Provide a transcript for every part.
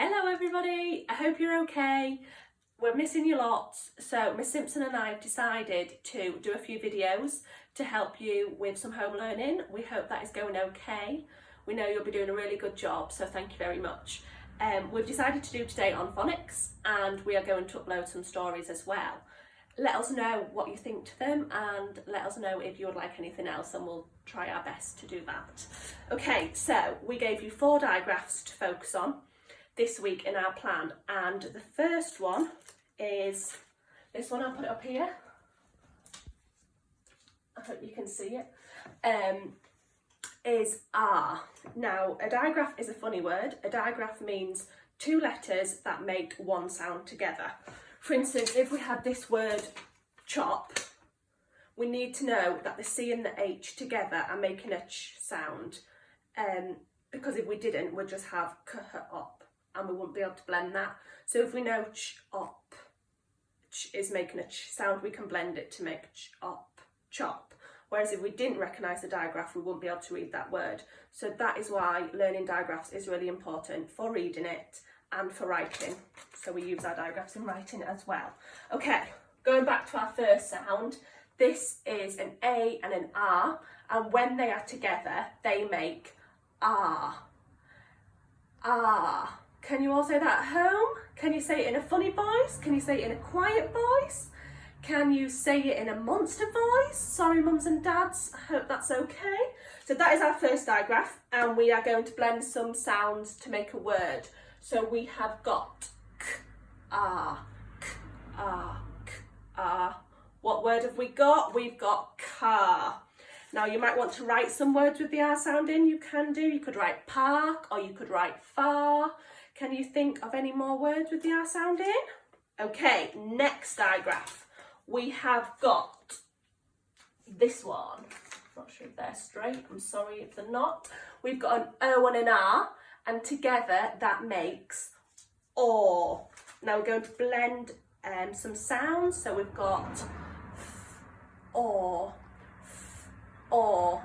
Hello everybody, I hope you're okay. We're missing you lots, so Miss Simpson and I have decided to do a few videos to help you with some home learning. We hope that is going okay. We know you'll be doing a really good job, so thank you very much. We've decided to do today on phonics, and we are going to upload some stories as well. Let us know what you think to them and let us know if you would like anything else, and we'll try our best to do that. Okay, so we gave you 4 digraphs to focus on this week in our plan, and the first one is this one. I'll put it up here. I hope you can see it. Is R. Now, a digraph is a funny word. A digraph means 2 letters that make one sound together. For instance, if we had this word chop, we need to know that the C and the H together are making a ch sound, because if we didn't, we'd just have k-h-op, and we wouldn't be able to blend that. So if we know ch-op, ch is making a ch sound, we can blend it to make ch-op, chop. Whereas if we didn't recognise the digraph, we wouldn't be able to read that word. So that is why learning digraphs is really important for reading it and for writing. So we use our digraphs in writing as well. Okay, going back to our first sound, this is an A and an R, and when they are together, they make R. R. Can you all say that at home? Can you say it in a funny voice? Can you say it in a quiet voice? Can you say it in a monster voice? Sorry, mums and dads, I hope that's okay. So that is our first digraph, and we are going to blend some sounds to make a word. So we have got k, r, k, r, k, r. What word have we got? We've got car. Now you might want to write some words with the R sound in. You can do. You could write park, or you could write far. Can you think of any more words with the R sound in? Okay, next digraph. We have got this one. Not sure if they're straight. I'm sorry if they're not. We've got an O and an R, and together that makes or. Now we're going to blend some sounds. So we've got f, or, f, or.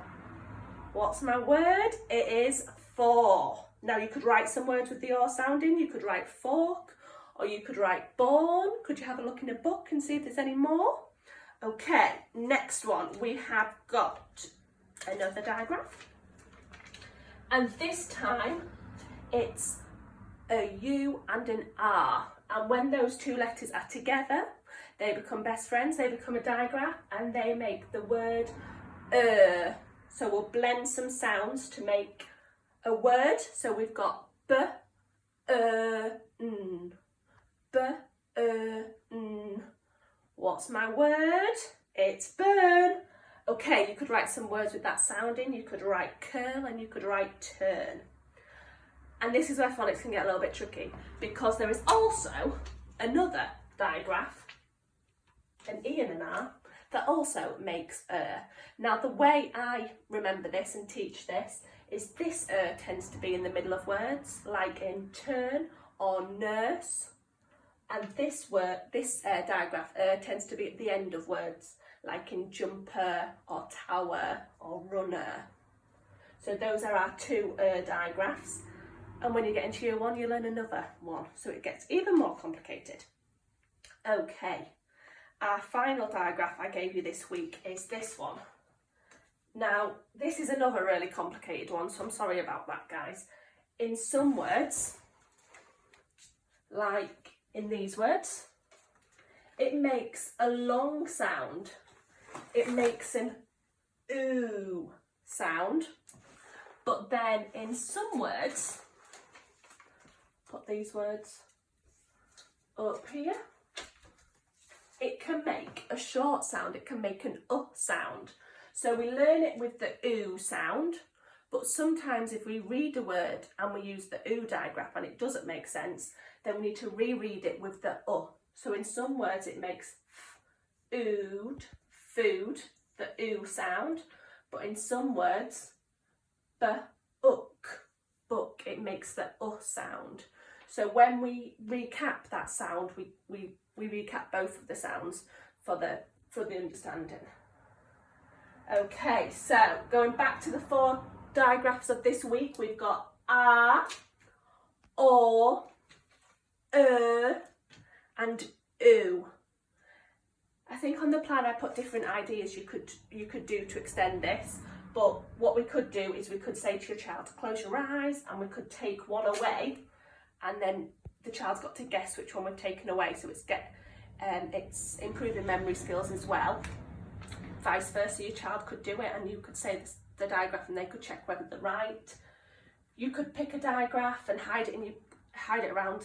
What's my word? It is for. Now you could write some words with the or sound in. You could write fork, or you could write born. Could you have a look in a book and see if there's any more? Okay, next one. We have got another digraph. And this time it's a U and an R. And when those 2 letters are together, they become best friends. They become a digraph, and they make the word So we'll blend some sounds to make a word. So we've got b, n. B, n. What's my word? It's burn. Okay, you could write some words with that sound in. You could write curl, and you could write turn. And this is where phonics can get a little bit tricky, because there is also another digraph, an E and an R, that also makes Now the way I remember this and teach this is this tends to be in the middle of words, like in turn or nurse. And this word, digraph tends to be at the end of words, like in jumper or tower or runner. So those are our 2 digraphs. And when you get into year 1, you learn another one. So it gets even more complicated. Okay, our final digraph I gave you this week is this one. Now, this is another really complicated one, so I'm sorry about that, guys. In some words, like in these words, it makes a long sound. It makes an ooh sound. But then in some words, put these words up here, it can make a short sound. It can make an sound. So we learn it with the oo sound, but sometimes if we read a word and we use the oo digraph and it doesn't make sense, then we need to reread it with the So in some words it makes ood, food, the oo sound, but in some words, book, it makes the sound. So when we recap that sound, we recap both of the sounds for the understanding. Okay, so going back to the 4 digraphs of this week, we've got R, or, and oo. I think on the plan I put different ideas you could do to extend this, but what we could do is we could say to your child, close your eyes, and we could take one away, and then the child's got to guess which one we've taken away, so it's improving memory skills as well. Vice versa, your child could do it and you could say the digraph and they could check whether they're right. You could pick a digraph and hide it around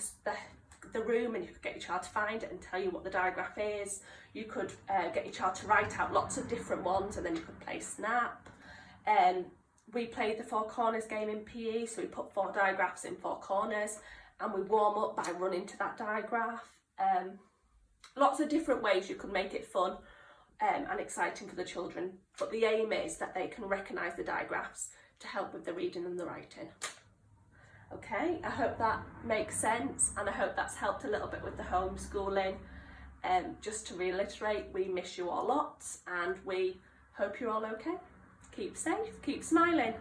the room, and you could get your child to find it and tell you what the digraph is. You could get your child to write out lots of different ones, and then you could play snap. We played the 4 corners game in PE, so we put 4 digraphs in 4 corners and we warm up by running to that digraph. Lots of different ways you could make it fun and exciting for the children, but the aim is that they can recognise the digraphs to help with the reading and the writing. Okay, I hope that makes sense, and I hope that's helped a little bit with the homeschooling. Just to reiterate, we miss you all lots and we hope you're all okay. Keep safe, keep smiling.